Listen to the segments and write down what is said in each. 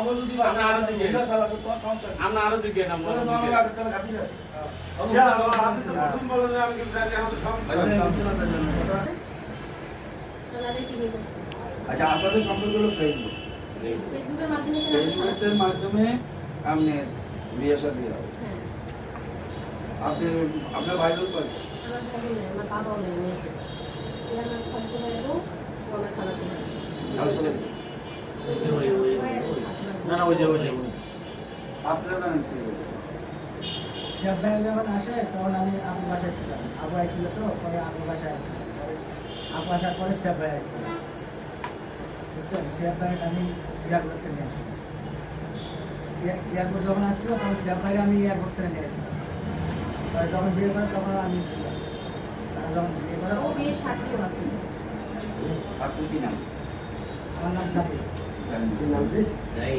সময় যদি আমরা আরো দিকে চালাতে তোমার সমস্যা নেই। আমরা আরো দিকে নাম তাহলে তোমার আগে তাহলে খাতির আছে। আপনি তো প্রথম বলেন যে আমি কিন্তু জানি আমাদের সমস্যা। আচ্ছা আপনাদের সম্পর্ক হলো ফেসবুক। ফেসবুকের মাধ্যমে ফেসবুকের মাধ্যমে আপনি বিয়ে শাদী হবে। আপনি আপনার ভাই বোন কয়? আমার বাবাও নেই মেয়েকে এরা আমার খালাতো ভাই ও আমার খালাতো ভাই না না ওই যে আপনারা জানেন কি বলবো? শেখ ভাই যখন আসে তখন আমি আপুর বাসায় ছিলাম। আবু আসছিল তো পরে আপুর বাসায় আসলাম। পরে আপু আসার পরে শেখ ভাই আসছিল। বুঝছেন, শেখ ভাই আমি এয়ারপোর্ট থেকে নিয়ে আসলাম। এয়ারপোর্ট যখন আসছিল তখন শেখ ভাই আমি এয়ারপোর্ট থেকে নিয়ে আসলাম। পরে যখন বিয়ে করে তখন আমি ছিলাম। তারা যখন বিয়ে করে ও বিয়ের সাথীও আছে আপনার কি নাম? আমার নাম জাহিদ। কি নাম কি? যাই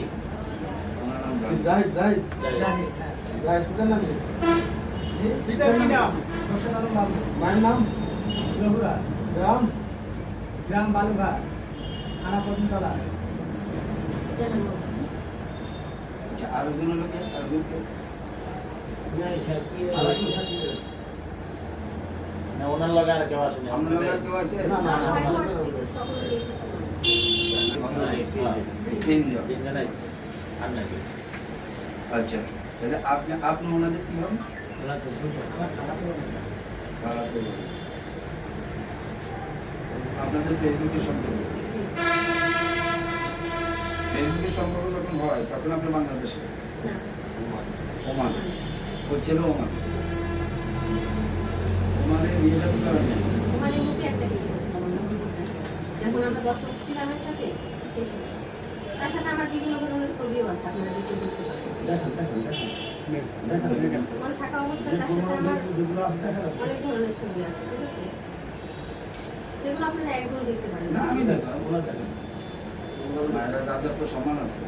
ওনার নাম জাহিদ। জাহিদ, হ্যাঁ। জাহিদ কোথায় নাম? জি, পিতার কি নাম? হোসেন আলম বাবু। মায়ের নাম? জহুরা, গ্রাম? গ্রাম বালুঘাট, থানা পর্যন্তলা। জানেন না আচ্ছা আর একজন হলো কে? আর একজন কে? না ওনার লগে আর কেউ আসেনি আপনার লোক আর কেউ আছে? না, না, আমার ভাই না। আসছে তখন দেখেছিলাম তিনজন। তিনজন আইছে আর নাকি আচ্ছা তাহলে আপনি ওনাদের কি হন? আমার খালাতো ভাই। খালাতো ভাই। আপনাদের ফেসবুকের সম্পর্ক ফেসবুকের সম্পর্ক যখন হয় তখন আপনি বাংলাদেশে না ওমান হচ্ছিল ওমান ওমানে নিয়ে যাতে করেন ওখানে মুখে একটা বিয়ে করেছিলাম আমরা যখন আমরা 10 বছর ছিলাম এর সাথে সেই সময় তার সাথে আমার বিভিন্ন ধরনের ছবিও আছে আপনারা দেখে দেখতে পারেন ওখানে থাকা অবস্থায় তার সাথে আমার অনেক ধরনের ছবি আছে ঠিক আছে সেগুলো আপনারা একদম দেখতে পারেন না আমি দেখলাম ওরা দেখেন মায়েরা দাদার তো সমান আছে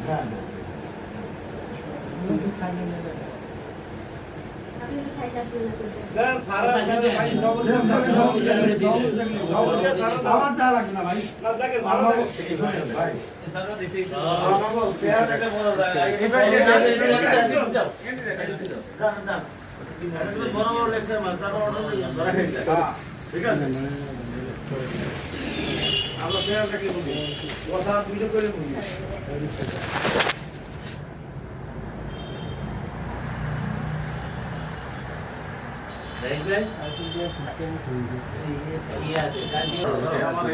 আপনি যদি সাইটে আসলে না করবেন স্যার সারা ভাই আমার যা লাগে না ভাই না দেখেন ভালো ভাই সারা দিতে বাবা পেয়ার এটা বলা যায় বড় বড় লেকচার মার তার অর্ডার ধরা হয়ে যায় ঠিক আছে আমরা পেয়ারটাকে বলি কথা দুইটা করে বলি দেখবেন ইয়া আছে আমার